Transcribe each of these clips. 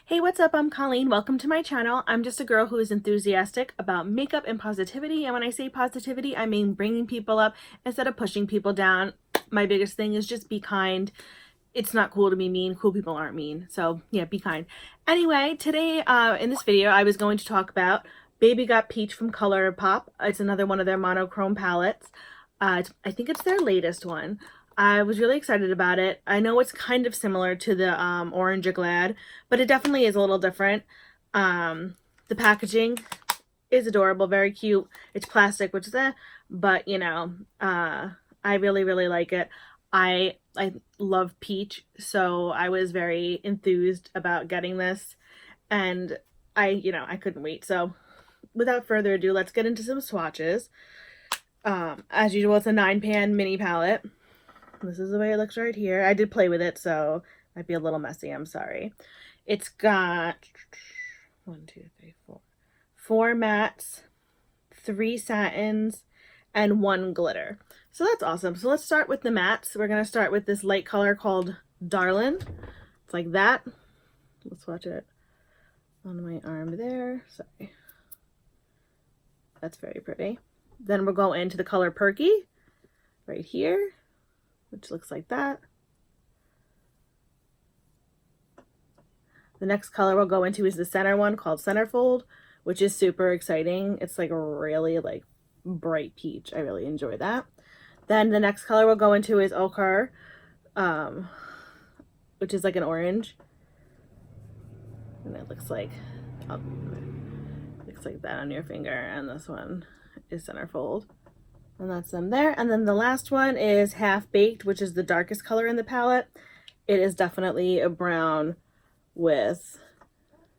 Hey, what's up? I'm Colleen. Welcome to my channel. I'm just a girl who is enthusiastic about makeup and positivity. And when I say positivity, I mean bringing people up instead of pushing people down. My biggest thing is just be kind. It's not cool to be mean. Cool people aren't mean. So yeah, be kind. Anyway, today in this video, I was going to talk about Baby Got Peach from Colourpop. It's another one of their monochrome palettes. I think it's their latest one. I was really excited about it. I know it's kind of similar to the Orange Glad, but it definitely is a little different. The packaging is adorable, very cute. It's plastic, which is but you know, I really like it. I love peach, so I was very enthused about getting this, and I couldn't wait. So without further ado, let's get into some swatches. As usual, it's a 9-pan mini palette. This is the way it looks right here. I did play with it, so it might be a little messy. I'm sorry. It's got 1, 2, 3, 4. 4 mattes, 3 satins, and 1 glitter. So that's awesome. So let's start with the mattes. We're going to start with this light color called Darlin'. It's like that. Let's watch it on my arm there. Sorry. That's very pretty. Then we'll go into the color Perky right here, which looks like that. The next color we'll go into is the center one called Centerfold, which is super exciting. It's like a really like bright peach. I really enjoy that. Then the next color we'll go into is Ochre, which is like an orange. And it looks like that on your finger. And this one is Centerfold. And that's them there. And then the last one is Half Baked, which is the darkest color in the palette. It is definitely a brown with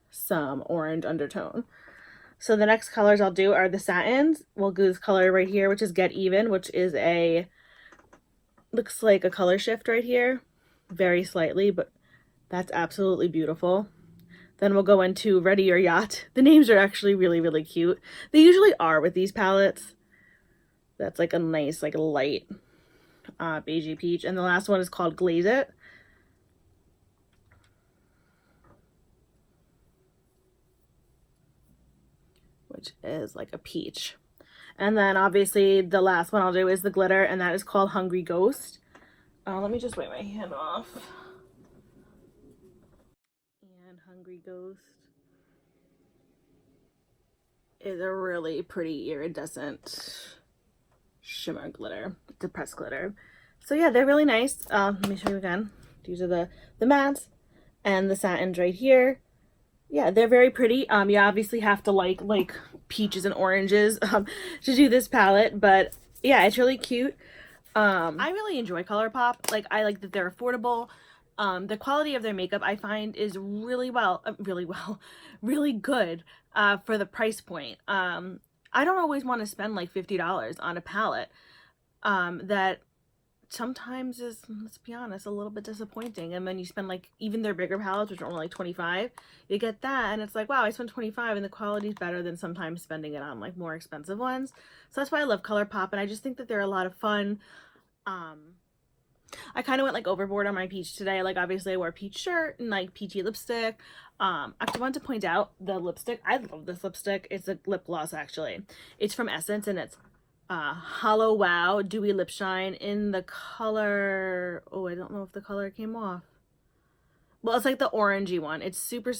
some orange undertone. So the next colors I'll do are the satins. We'll do this color right here, which is Get Even, which is looks like a color shift right here. Very slightly, but that's absolutely beautiful. Then we'll go into Ready or Yacht. The names are actually really cute. They usually are with these palettes. That's like a nice, like light beigey peach. And the last one is called Glaze It. Which is like a peach. And then obviously the last one I'll do is the glitter, and that is called Hungry Ghost. Let me just wipe my hand off. And Hungry Ghost is a really pretty iridescent shimmer glitter, depressed glitter. So yeah, they're really nice. Let me show you again. These are the mattes and the satins right here. Yeah, they're very pretty. You obviously have to like peaches and oranges to do this palette, but yeah, it's really cute. I really enjoy Colourpop. Like, I like that they're affordable. The quality of their makeup I find is really good for the price point. I don't always want to spend like $50 on a palette that sometimes is, let's be honest, a little bit disappointing. And then you spend like even their bigger palettes, which are only like 25, you get that and it's like, wow, I spent 25 and the quality's better than sometimes spending it on like more expensive ones. So that's why I love Colourpop, and I just think that they're a lot of fun. I kind of went like overboard on my peach today. Like, obviously I wore a peach shirt and like peachy lipstick. I just wanted to point out the lipstick. I love this lipstick. It's a lip gloss actually. It's from Essence, and it's Holo Wow Dewy Lip Shine in the color, oh, I don't know if the color came off. Well, it's like the orangey one. It's super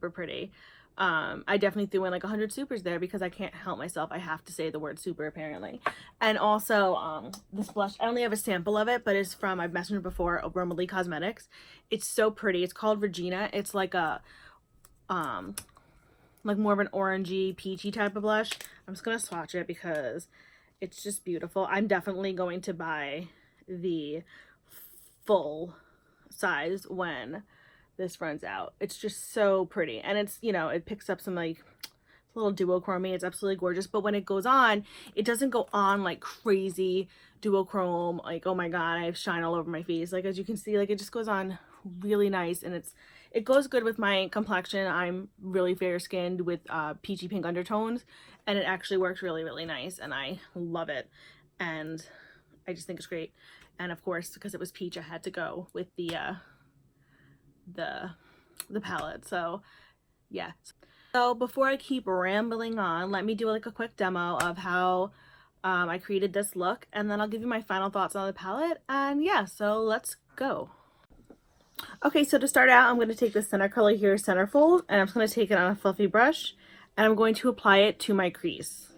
pretty. I definitely threw in like 100 supers there because I can't help myself. I have to say the word super apparently. And also this blush, I only have a sample of it, but it's from, I've mentioned it before, Aromaleigh Cosmetics. It's so pretty. It's called Regina. It's like a like more of an orangey peachy type of blush. I'm just gonna swatch it because it's just beautiful. I'm definitely going to buy the full size when this runs out. It's just so pretty, and it's, you know, it picks up some like little duochrome. It's absolutely gorgeous, but when it goes on, it doesn't go on like crazy duochrome, like, oh my god, I have shine all over my face. Like, as you can see, like, it just goes on really nice, and it goes good with my complexion. I'm really fair skinned with peachy pink undertones, and it actually works really nice, and I love it, and I just think it's great. And of course, because it was peach, I had to go with the the palette. So yeah. So before I keep rambling on, let me do like a quick demo of how I created this look, and then I'll give you my final thoughts on the palette. And yeah, so let's go. Okay, so to start out, I'm going to take the center color here, Centerfold, and I'm just going to take it on a fluffy brush, and I'm going to apply it to my crease.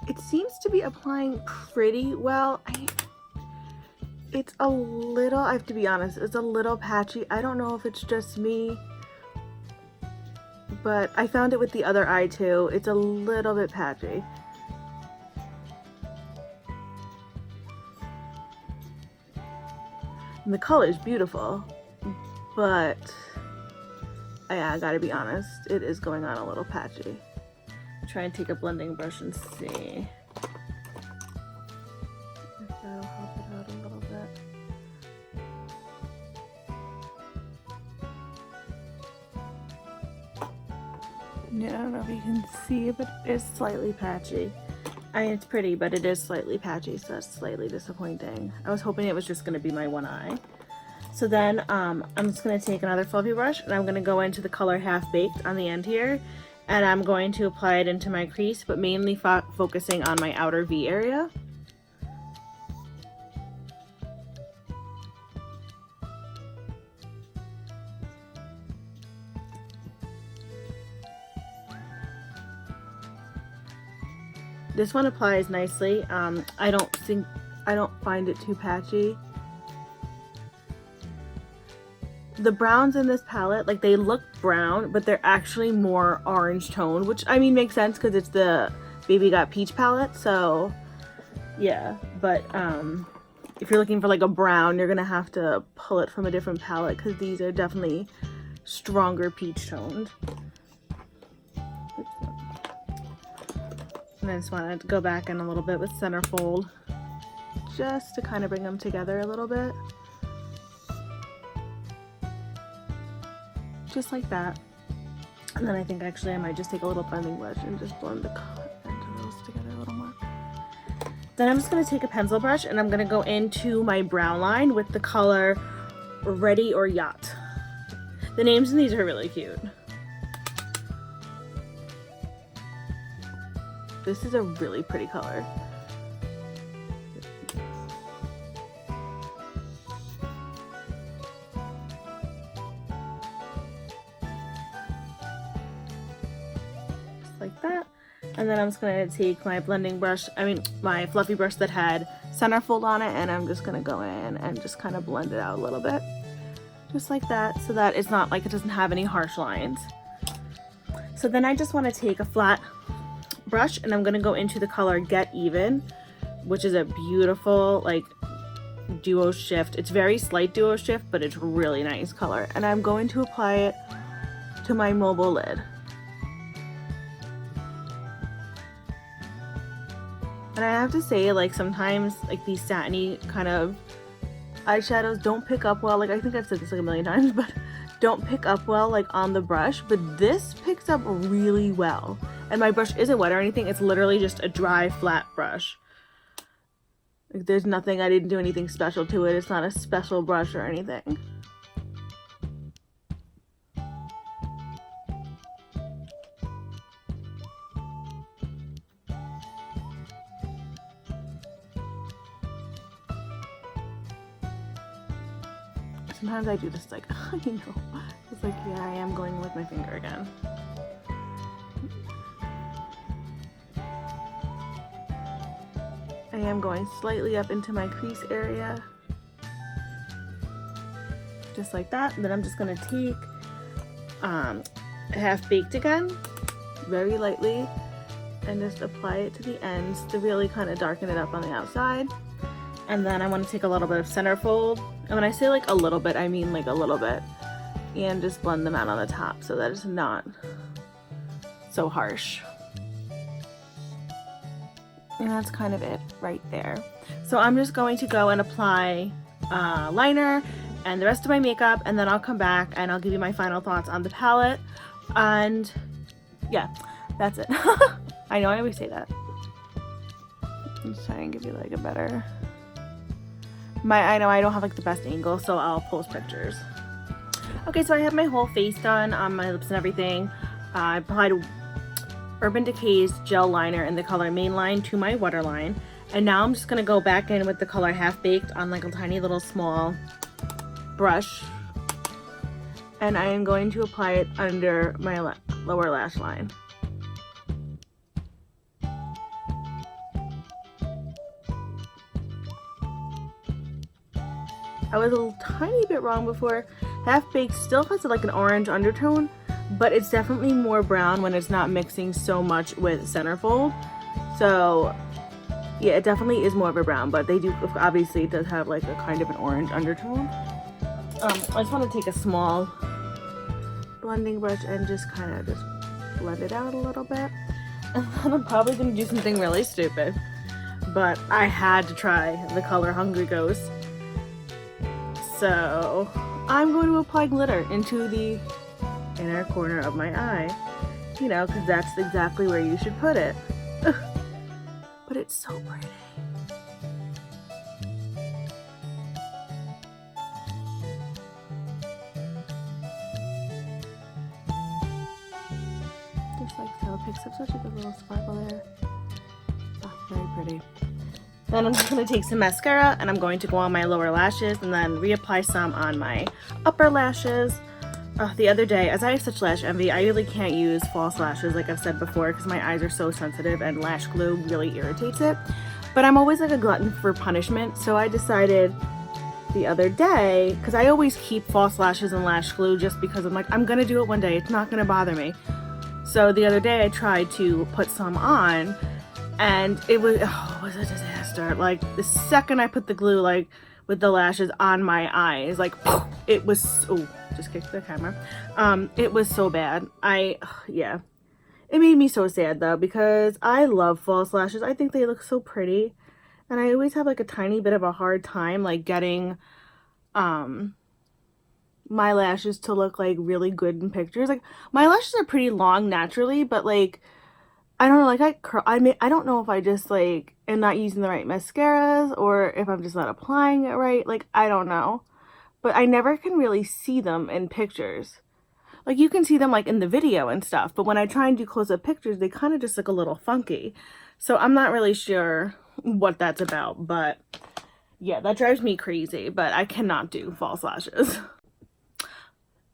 It seems to be applying pretty well. It's a little, I have to be honest, it's a little patchy. I don't know if it's just me, but I found it with the other eye too. It's a little bit patchy. And the color is beautiful, but yeah, I gotta be honest, it is going on a little patchy. Try and take a blending brush and see if that'll help it out a little bit. Yeah, I don't know if you can see it, but it is slightly patchy. I mean, it's pretty, but it is slightly patchy, so that's slightly disappointing. I was hoping it was just going to be my one eye. So then I'm just going to take another fluffy brush, and I'm going to go into the color Half Baked on the end here, and I'm going to apply it into my crease, but mainly focusing on my outer V area. This one applies nicely. I don't find it too patchy. The browns in this palette, like, they look brown, but they're actually more orange toned, which I mean makes sense because it's the Baby Got Peach palette. So yeah, but if you're looking for like a brown, you're gonna have to pull it from a different palette because these are definitely stronger peach toned. And I just wanted to go back in a little bit with Centerfold just to kind of bring them together a little bit. Just like that. And then I think actually I might just take a little blending brush and just blend the those together a little more. Then I'm just going to take a pencil brush and I'm going to go into my brown line with the color Ready or Yacht. The names in these are really cute. This is a really pretty color. Just like that. And then I'm just going to take my blending brush, my fluffy brush that had Centerfold on it, and I'm just going to go in and just kind of blend it out a little bit. Just like that, so that it's not like it doesn't have any harsh lines. So then I just want to take a flat brush and I'm going to go into the color Get Even, which is a beautiful like duo shift. It's very slight duo shift, but it's really nice color. And I'm going to apply it to my mobile lid. And I have to say, like, sometimes like these satiny kind of eyeshadows don't pick up well. Like, I think I've said this like a million times, but don't pick up well like on the brush, but this picks up really well. And my brush isn't wet or anything, it's literally just a dry flat brush. Like, there's nothing, I didn't do anything special to it. It's not a special brush or anything. Sometimes I do this like, you know, it's like, yeah, I am going with my finger again. I am going slightly up into my crease area. Just like that. And then I'm just going to take Half Baked again, very lightly, and just apply it to the ends to really kind of darken it up on the outside. And then I want to take a little bit of Centerfold, and when I say like a little bit, I mean like a little bit, and just blend them out on the top so that it's not so harsh. And that's kind of it right there. So I'm just going to go and apply liner and the rest of my makeup, and then I'll come back and I'll give you my final thoughts on the palette. And yeah, that's it. I know I always say that. Let's try and give you like a better... I know I don't have like the best angle, so I'll post pictures. Okay, so I have my whole face done on my lips and everything. I applied Urban Decay's gel liner in the color Mainline to my waterline. And now I'm just going to go back in with the color Half Baked on like a tiny little small brush. And I am going to apply it under my lower lash line. I was a tiny bit wrong before. Half Baked still has like an orange undertone, but it's definitely more brown when it's not mixing so much with Centerfold. So yeah, it definitely is more of a brown, but they do, obviously it does have like a kind of an orange undertone. I just want to take a small blending brush and just kind of just blend it out a little bit. And then I'm probably going to do something really stupid, but I had to try the color Hungry Ghost. So I'm going to apply glitter into the inner corner of my eye, you know, because that's exactly where you should put it. But it's so pretty. Just like so, it picks up such a good little sparkle there. Oh, very pretty. Then I'm just going to take some mascara and I'm going to go on my lower lashes and then reapply some on my upper lashes. The other day, as I have such lash envy, I really can't use false lashes like I've said before because my eyes are so sensitive and lash glue really irritates it. But I'm always like a glutton for punishment, so I decided the other day, because I always keep false lashes and lash glue just because I'm like, I'm going to do it one day, it's not going to bother me. So the other day I tried to put some on and it was a disaster. Like the second I put the glue like with the lashes on my eyes, like it was, oh, just kicked the camera. It was so bad. Yeah. It made me so sad though because I love false lashes. I think they look so pretty. And I always have like a tiny bit of a hard time like getting my lashes to look like really good in pictures. Like my lashes are pretty long naturally, but like I don't know, like I don't know if I just like am not using the right mascaras or if I'm just not applying it right. Like I don't know. But I never can really see them in pictures. Like you can see them like in the video and stuff, but when I try and do close-up pictures, they kind of just look a little funky. So I'm not really sure what that's about, but yeah, that drives me crazy, but I cannot do false lashes.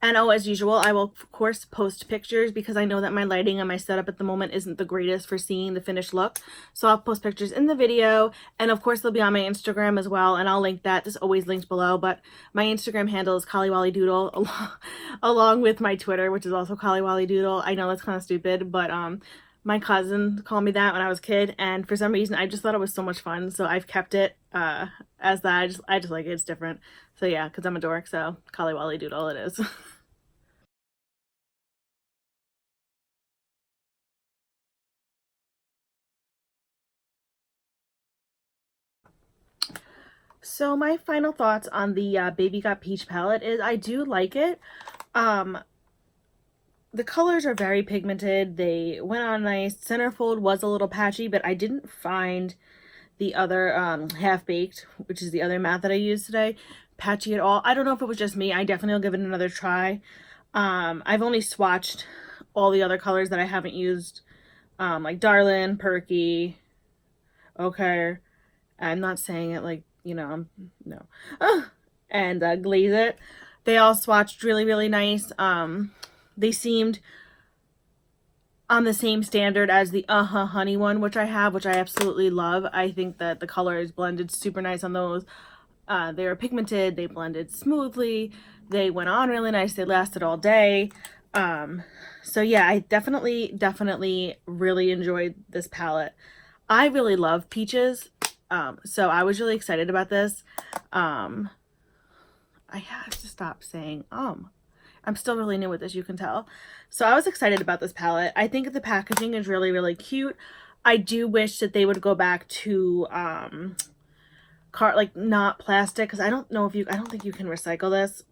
And oh, as usual, I will of course post pictures because I know that my lighting and my setup at the moment isn't the greatest for seeing the finished look. So I'll post pictures in the video, and of course they'll be on my Instagram as well, and I'll link that. It's always linked below, but my Instagram handle is collywallydoodle along with my Twitter, which is also collywallydoodle. I know that's kind of stupid, but my cousin called me that when I was a kid, and for some reason I just thought it was so much fun, so I've kept it as that. I just like it. It's different. So yeah, because I'm a dork, so collywallydoodle it is. So my final thoughts on the Baby Got Peach palette is I do like it. The colors are very pigmented. They went on nice. Centerfold was a little patchy, but I didn't find the other Half Baked, which is the other matte that I used today, patchy at all. I don't know if it was just me. I definitely will give it another try. I've only swatched all the other colors that I haven't used, like Darlin, Perky, okay. I'm not saying it like, you know, no. And Glaze It. They all swatched really, really nice. They seemed on the same standard as the Honey one, which I have, which I absolutely love. I think that the color is blended super nice on those. They were pigmented. They blended smoothly. They went on really nice. They lasted all day. So yeah, I definitely really enjoyed this palette. I really love peaches. So I was really excited about this. I have to stop saying, I'm still really new with this, you can tell. So I was excited about this palette. I think the packaging is really, really cute. I do wish that they would go back to, like not plastic, because I don't think you can recycle this,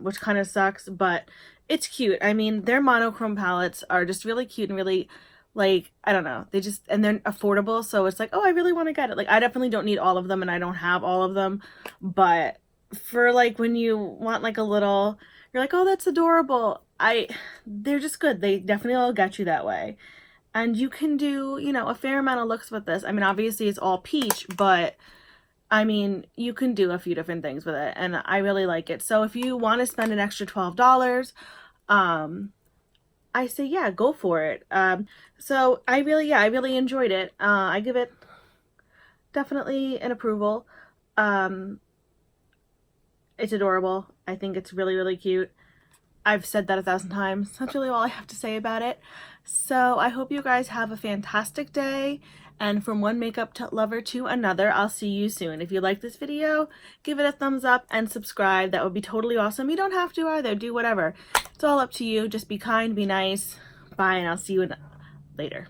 which kind of sucks, but it's cute. I mean, their monochrome palettes are just really cute and really, like, I don't know, and they're affordable, so it's like, oh, I really want to get it. Like, I definitely don't need all of them, and I don't have all of them, but for like when you want like a little, you're like, oh, that's adorable, they're just good. They definitely all get you that way. And you can do, you know, a fair amount of looks with this. I mean, obviously it's all peach, but I mean, you can do a few different things with it, and I really like it. So if you want to spend an extra $12, I say, yeah, go for it. So I really enjoyed it. I give it definitely an approval. It's adorable. I think it's really, really cute. I've said that 1,000 times. That's really all I have to say about it. So I hope you guys have a fantastic day. And from one makeup lover to another, I'll see you soon. If you like this video, give it a thumbs up and subscribe. That would be totally awesome. You don't have to either. Do whatever. It's all up to you. Just be kind, be nice. Bye, and I'll see you later.